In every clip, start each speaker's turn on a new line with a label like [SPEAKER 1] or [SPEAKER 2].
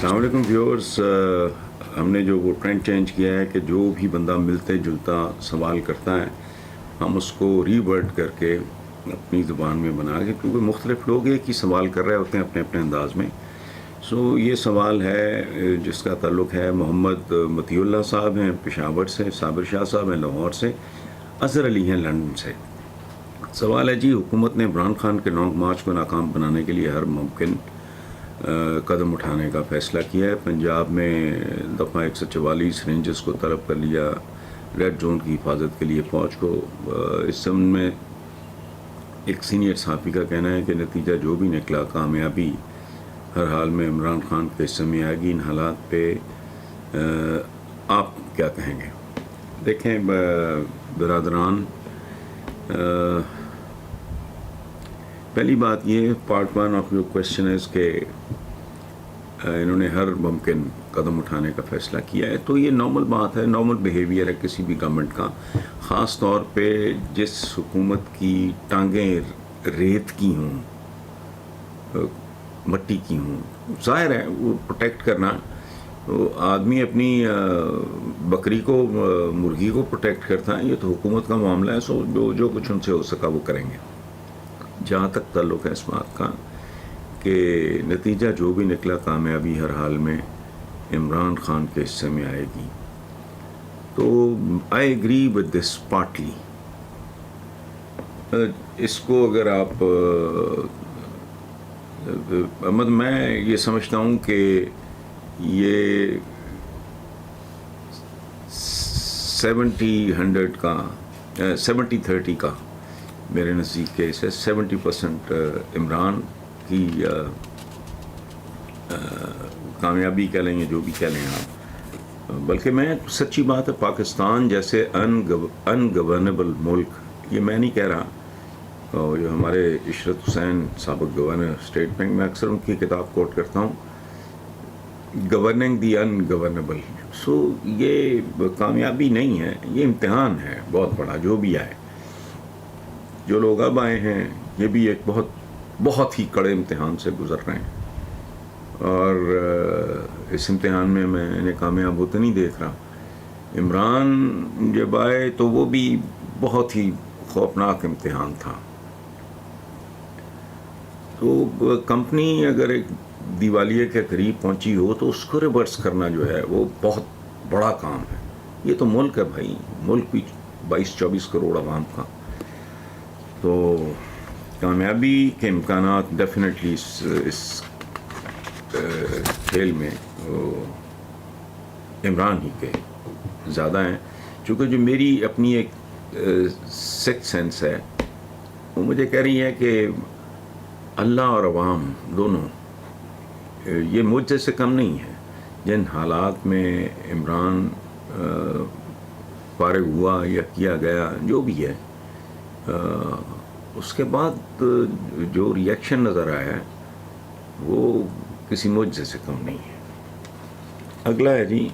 [SPEAKER 1] السلام علیکم ویورز. ہم نے جو وہ ٹرینڈ چینج کیا ہے کہ جو بھی بندہ ملتے جلتا سوال کرتا ہے ہم اس کو ریورڈ کر کے اپنی زبان میں بنا کے، کیونکہ مختلف لوگ ایک ہی سوال کر رہے ہوتے ہیں اپنے اپنے انداز میں. سو یہ سوال ہے جس کا تعلق ہے محمد مطیع اللہ صاحب ہیں پشاور سے، صابر شاہ صاحب ہیں لاہور سے، اظہر علی ہیں لندن سے. سوال ہے جی، حکومت نے عمران خان کے لانگ مارچ کو ناکام بنانے کے لیے ہر ممکن قدم اٹھانے کا فیصلہ کیا ہے. پنجاب میں دفعہ 144 رینجرز کو طلب کر لیا ریڈ زون کی حفاظت کے لیے فوج کو. اس ضمن میں ایک سینئر صحافی کا کہنا ہے کہ نتیجہ جو بھی نکلا کامیابی ہر حال میں عمران خان کے حصے میں آئے گی. ان حالات پہ آپ کیا کہیں گے؟ دیکھیں برادران، پہلی بات یہ پارٹ 1 آف یور کویشچن ہے کہ انہوں نے ہر ممکن قدم اٹھانے کا فیصلہ کیا ہے. تو یہ نارمل بات ہے، نارمل بیہیویئر ہے کسی بھی گورنمنٹ کا، خاص طور پہ جس حکومت کی ٹانگیں ریت کی ہوں، مٹی کی ہوں. ظاہر ہے وہ پروٹیکٹ کرنا، تو آدمی اپنی بکری کو، مرغی کو پروٹیکٹ کرتا ہے، یہ تو حکومت کا معاملہ ہے. سو جو کچھ ان سے ہو سکا وہ کریں گے. جہاں تک تعلق ہے اس بات کا کہ نتیجہ جو بھی نکلا کامیابی ہر حال میں عمران خان کے حصے میں آئے گی، تو I agree with this partly. اس کو اگر آپ احمد، میں یہ سمجھتا ہوں کہ یہ 70-100 کا 70-30 کا میرے نزدیک کیس ہے. 70% عمران کی کامیابی کہہ لیں گے، جو بھی کہہ لیں آپ. بلکہ میں سچی بات ہے، پاکستان جیسے ان گورنیبل ملک، یہ میں نہیں کہہ رہا، جو ہمارے عشرت حسین سابق گورنر اسٹیٹ بینک، میں اکثر ان کی کتاب کوٹ کرتا ہوں، گورننگ دی ان گورنیبل. سو یہ کامیابی نہیں ہے، یہ امتحان ہے بہت بڑا. جو بھی آئے، جو لوگ اب آئے ہیں، یہ بھی ایک بہت ہی کڑے امتحان سے گزر رہے ہیں، اور اس امتحان میں انہیں کامیاب ہوتے نہیں دیکھ رہا. عمران جب آئے تو وہ بھی بہت ہی خوفناک امتحان تھا. تو کمپنی اگر ایک دیوالیے کے قریب پہنچی ہو تو اس کو ریورس کرنا جو ہے وہ بہت بڑا کام ہے. یہ تو ملک ہے بھائی، ملک بھی 22-24 کروڑ عوام کا. تو کامیابی کے امکانات ڈیفینیٹلی اس کھیل میں عمران ہی کے زیادہ ہیں. چونکہ جو میری اپنی ایک سکس سینس ہے وہ مجھے کہہ رہی ہے کہ اللہ اور عوام دونوں یہ مجھ جیسے کم نہیں ہے. جن حالات میں عمران فارغ ہوا یا کیا گیا جو بھی ہے، اس کے بعد جو ریئیکشن نظر آیا ہے وہ کسی معجزے سے کم نہیں ہے. اگلا ہے جی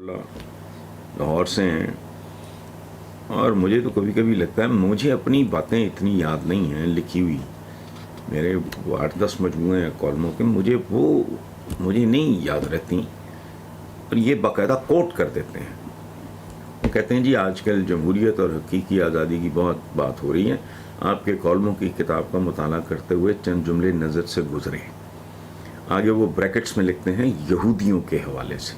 [SPEAKER 1] لاہور سے ہیں، اور مجھے تو کبھی کبھی لگتا ہے مجھے اپنی باتیں اتنی یاد نہیں ہیں لکھی ہوئی، میرے 8-10 مجموعے ہیں کالموں کے، مجھے نہیں یاد رہتی، اور یہ باقاعدہ کوٹ کر دیتے ہیں. وہ کہتے ہیں جی آج کل جمہوریت اور حقیقی آزادی کی بہت بات ہو رہی ہے، آپ کے کالموں کی کتاب کا مطالعہ کرتے ہوئے چند جملے نظر سے گزرے. آگے وہ بریکٹس میں لکھتے ہیں یہودیوں کے حوالے سے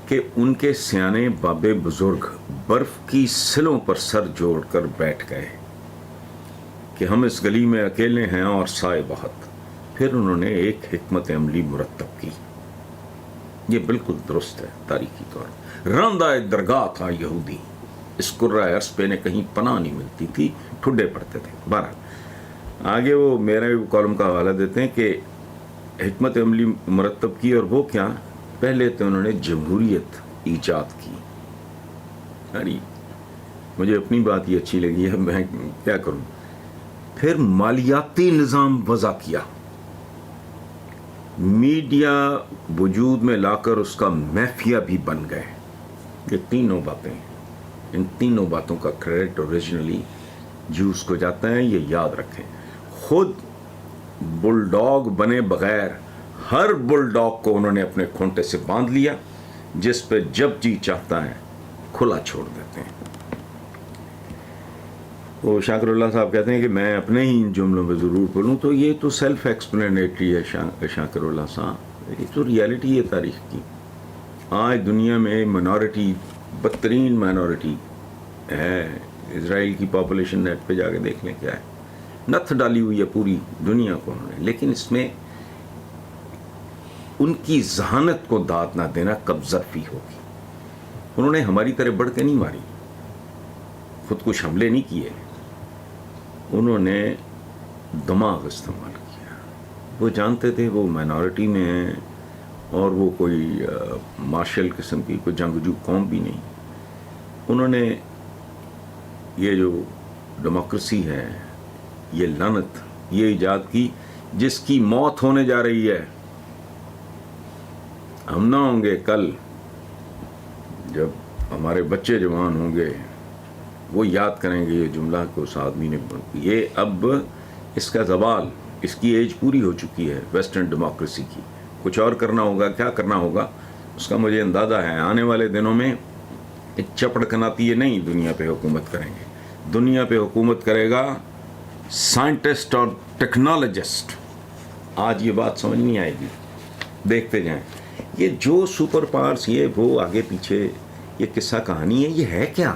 [SPEAKER 1] کہ ان کے سیانے بابے بزرگ برف کی سلوں پر سر جوڑ کر بیٹھ گئے کہ ہم اس گلی میں اکیلے ہیں اور سائے بہت. پھر انہوں نے ایک حکمت عملی مرتب کی. یہ بالکل درست ہے تاریخی طور. راندہ درگاہ تھا یہودی، اس قرۂ عرص پہ نے کہیں پناہ نہیں ملتی تھی، ٹھڈے پڑتے تھے. بہرحال آگے وہ میرے کالم کا حوالہ دیتے ہیں کہ حکمت عملی مرتب کی، اور وہ کیا؟ پہلے تو انہوں نے جمہوریت ایجاد کی. یعنی مجھے اپنی بات یہ اچھی لگی ہے، میں کیا کروں. پھر مالیاتی نظام وضع کیا، میڈیا وجود میں لا کر اس کا مافیا بھی بن گئے. یہ تینوں باتیں، ان تینوں باتوں کا کریڈٹ اوریجنلی جوس کو جاتا ہے، یہ یاد رکھیں. خود بل ڈاگ بنے بغیر ہر بل ڈاگ کو انہوں نے اپنے کھونٹے سے باندھ لیا، جس پہ جب جی چاہتا ہے کھلا چھوڑ دیتے ہیں۔ وہ شاکر اللہ صاحب کہتے ہیں کہ میں اپنے ہی ان جملوں پہ ضرور بولوں، تو یہ تو سیلف ایکسپلینیٹری ہے شاکر اللہ صاحب، یہ تو ریالٹی ہے تاریخ کی۔ آج دنیا میں مائنورٹی، بدترین مائنورٹی ہے، اسرائیل کی پاپولیشن نیٹ پہ جا کے دیکھ لیں کیا ہے، نتھ ڈالی ہوئی ہے پوری دنیا کو انہوں نے، لیکن اس میں ان کی ذہانت کو داد نہ دینا کب ظرفی ہوگی۔ انہوں نے ہماری طرح بڑھ کے نہیں ماری، خودکش حملے نہیں کیے، انہوں نے دماغ استعمال کیا۔ وہ جانتے تھے وہ مائنورٹی میں ہیں اور وہ کوئی مارشل قسم کی کوئی جنگجو قوم بھی نہیں۔ انہوں نے یہ جو ڈیموکریسی ہے، یہ لعنت، یہ ایجاد کی جس کی موت ہونے جا رہی ہے۔ ہم نہ ہوں گے کل، جب ہمارے بچے جوان ہوں گے وہ یاد کریں گے یہ جملہ کہ اس آدمی نے، یہ اب اس کا زوال، اس کی ایج پوری ہو چکی ہے ویسٹرن ڈیموکریسی کی۔ کچھ اور کرنا ہوگا، کیا کرنا ہوگا اس کا مجھے اندازہ ہے۔ آنے والے دنوں میں ایک چپڑ کناتی ہے نہیں دنیا پہ حکومت کریں گے، دنیا پہ حکومت کرے گا سائنٹسٹ اور ٹیکنالوجسٹ۔ آج یہ بات سمجھ نہیں آئے گی، دیکھتے جائیں۔ یہ جو سپر پاورز، یہ وہ آگے پیچھے یہ قصہ کہانی ہے، یہ ہے کیا؟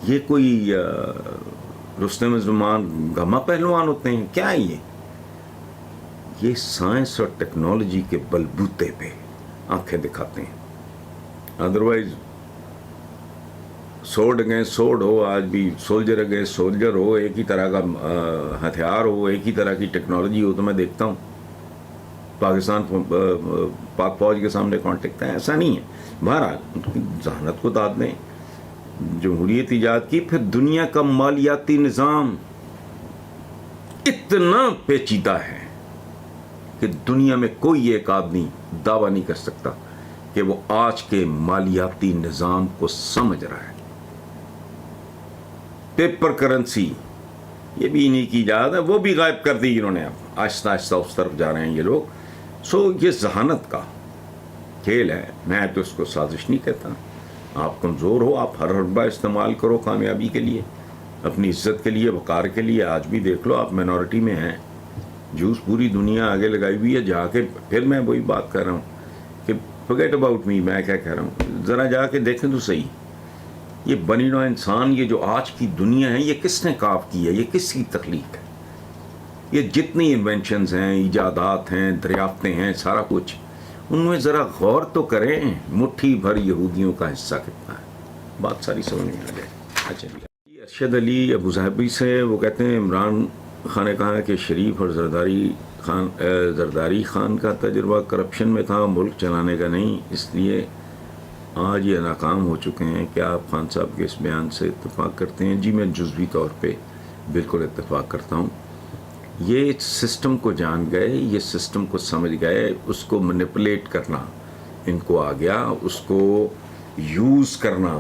[SPEAKER 1] یہ کوئی رستم زمان گما پہلوان ہوتے ہیں کیا؟ یہ سائنس اور ٹیکنالوجی کے بلبوتے پہ آنکھیں دکھاتے ہیں۔ ادروائز سوڈ اگینسٹ سوڈ ہو، آج بھی سولجر اگینسٹ سولجر ہو، ایک ہی طرح کا ہتھیار ہو، ایک ہی طرح کی ٹیکنالوجی ہو، تو میں دیکھتا ہوں پاکستان پاک فوج کے سامنے کانٹیکٹ ہے، ایسا نہیں ہے۔ بہرحال ان کی ذہانت کو داد دیں، جمہوریت ایجاد کی، پھر دنیا کا مالیاتی نظام اتنا پیچیدہ ہے کہ دنیا میں کوئی ایک آدمی دعویٰ نہیں کر سکتا کہ وہ آج کے مالیاتی نظام کو سمجھ رہا ہے۔ پیپر کرنسی یہ بھی انہی کی ایجاد ہے، وہ بھی غائب کر دی انہوں نے، اب آہستہ آہستہ اس طرف جا رہے ہیں یہ لوگ۔ یہ ذہانت کا کھیل ہے، میں تو اس کو سازش نہیں کہتا۔ آپ کمزور ہو، آپ ہر حربہ استعمال کرو کامیابی کے لیے، اپنی عزت کے لیے، وقار کے لیے۔ آج بھی دیکھ لو، آپ مائنورٹی میں ہیں، جوس پوری دنیا آگے لگائی ہوئی ہے، جا کے پھر میں وہی بات کر رہا ہوں کہ forget about me، میں کیا کہہ رہا ہوں، ذرا جا کے دیکھیں تو صحیح، یہ بنی نوع انسان، یہ جو آج کی دنیا ہے، یہ کس نے کاف کی ہے، یہ کس کی تخلیق ہے؟ یہ جتنی انوینشنز ہیں، ایجادات ہیں، دریافتیں ہیں، سارا کچھ، ان میں ذرا غور تو کریں۔ مٹھی بھر یہودیوں کا حصہ کتنا ہے، بات ساری سمجھ میں آ جائے۔ اچھا جی، ارشد علی ابو ظہبی سے وہ کہتے ہیں عمران خان نے کہا کہ شریف اور زرداری خان کا تجربہ کرپشن میں تھا، ملک چلانے کا نہیں، اس لیے آج یہ ناکام ہو چکے ہیں۔ کیا آپ خان صاحب کے اس بیان سے اتفاق کرتے ہیں؟ جی، میں جزوی طور پہ بالکل اتفاق کرتا ہوں۔ یہ سسٹم کو جان گئے، یہ سسٹم کو سمجھ گئے، اس کو مینپولیٹ کرنا ان کو آ گیا، اس کو یوز کرنا،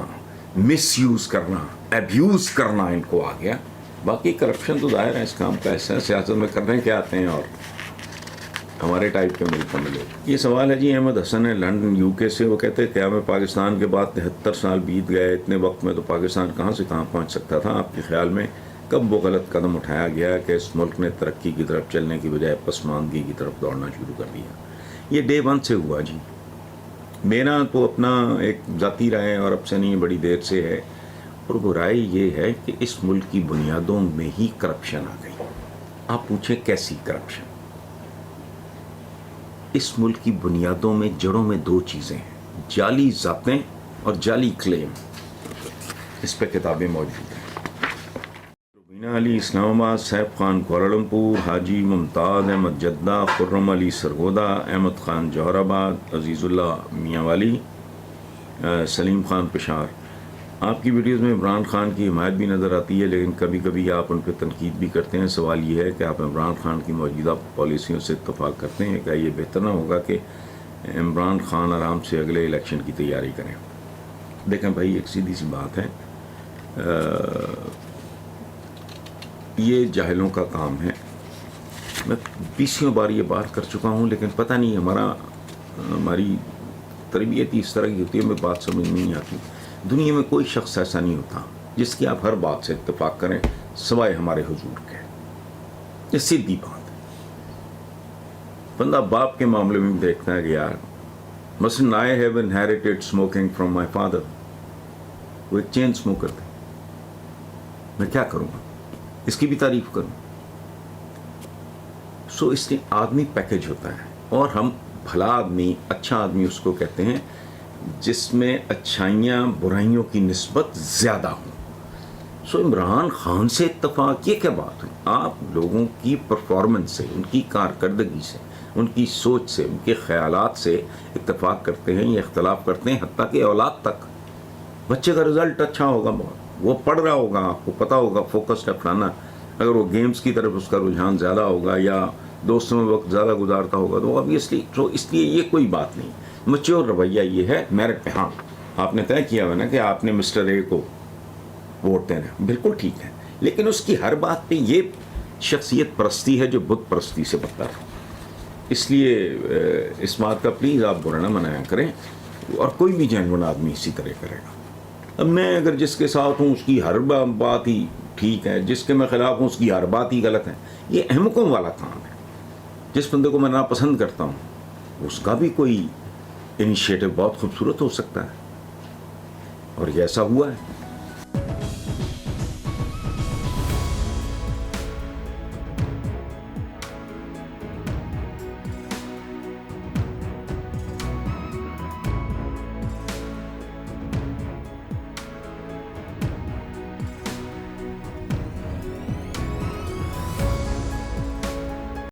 [SPEAKER 1] مس یوز کرنا، ایبیوز کرنا ان کو آ گیا۔ باقی کرپشن تو ظاہر ہے اس کام کا حصہ ہے، سیاست میں کرنے کے آتے ہیں اور ہمارے ٹائپ کے ملک میں لوگ۔ یہ سوال ہے جی احمد حسن ہے لندن یو کے سے، وہ کہتے ہیں قیام پاکستان کے بعد 73 سال بیت گئے، اتنے وقت میں تو پاکستان کہاں سے کہاں پہنچ سکتا تھا؟ آپ کے خیال میں کب وہ غلط قدم اٹھایا گیا کہ اس ملک نے ترقی کی طرف چلنے کی بجائے پسماندگی کی طرف دوڑنا شروع کر دیا؟ یہ ڈے 1 سے ہوا جی۔ میرا تو اپنا ایک ذاتی رائے اور اب سے نہیں، بڑی دیر سے ہے، اور وہ رائے یہ ہے کہ اس ملک کی بنیادوں میں ہی کرپشن آ گئی۔ آپ پوچھیں کیسی کرپشن؟ اس ملک کی بنیادوں میں، جڑوں میں 2 چیزیں ہیں، جعلی ذاتیں اور جعلی کلیم۔ اس پہ کتابیں موجود ہیں۔ روبینہ علی اسلام آباد، سیف خان کوالالمپور، حاجی ممتاز احمد جدہ، خرم علی سرگودا، احمد خان جوہر آباد، عزیز اللہ میاں والی، سلیم خان پشاور۔ آپ کی ویڈیوز میں عمران خان کی حمایت بھی نظر آتی ہے، لیکن کبھی کبھی آپ ان پہ تنقید بھی کرتے ہیں۔ سوال یہ ہے کہ آپ عمران خان کی موجودہ پالیسیوں سے اتفاق کرتے ہیں؟ کیا یہ بہتر نہ ہوگا کہ عمران خان آرام سے اگلے الیکشن کی تیاری کریں؟ دیکھیں بھائی، ایک سیدھی سی بات ہے، یہ جاہلوں کا کام ہے، میں 20 بار یہ بات کر چکا ہوں، لیکن پتہ نہیں ہماری تربیت اس طرح کی ہوتی ہے، ہمیں بات سمجھ نہیں آتی. دنیا میں کوئی شخص ایسا نہیں ہوتا جس کی آپ ہر بات سے اتفاق کریں سوائے ہمارے حضور کے. یہ سیدھی بات ہے. بندہ باپ کے معاملے میں بھی دیکھتا ہے کہ یار مثلاً I have inherited smoking from my father. وہ ایک چین اسموکر تھے. میں کیا کروں گا، اس کی بھی تعریف کروں؟ سو اس لیے آدمی پیکج ہوتا ہے، اور ہم بھلا آدمی، اچھا آدمی اس کو کہتے ہیں جس میں اچھائیاں برائیوں کی نسبت زیادہ ہوں. سو عمران خان سے اتفاق، یہ کیا بات ہوئی؟ آپ لوگوں کی پرفارمنس سے، ان کی کارکردگی سے، ان کی سوچ سے، ان کے خیالات سے اتفاق کرتے ہیں یا اختلاف کرتے ہیں، حتیٰ کہ اولاد تک. بچے کا رزلٹ اچھا ہوگا، بہت وہ پڑھ رہا ہوگا، آپ کو پتا ہوگا فوکسڈ ہے فلانا، اگر وہ گیمز کی طرف اس کا رجحان زیادہ ہوگا یا دوستوں میں وقت زیادہ گزارتا ہوگا تو obviously تو اس لیے یہ کوئی بات نہیں. میچور رویہ یہ ہے میرٹ پہ. ہاں آپ نے طے کیا ہوا نا کہ آپ نے مسٹر اے کو ووٹ دینا، بالکل ٹھیک ہے، لیکن اس کی ہر بات پہ یہ شخصیت پرستی ہے جو بت پرستی سے بدتر ہے. اس لیے اس بات کا پلیز آپ برا نہ منایا کریں، اور کوئی بھی جینون آدمی اسی طرح کرے گا. اب میں اگر جس کے ساتھ ہوں اس کی ہر بات ہی ٹھیک ہے، جس کے میں خلاف ہوں اس کی ہر بات ہی غلط ہے، یہ احمقوں والا کام ہے. جس بندے کو میں ناپسند کرتا ہوں اس کا بھی کوئی انیشیٹو بہت خوبصورت ہو سکتا ہے، اور یہ ایسا ہوا ہے.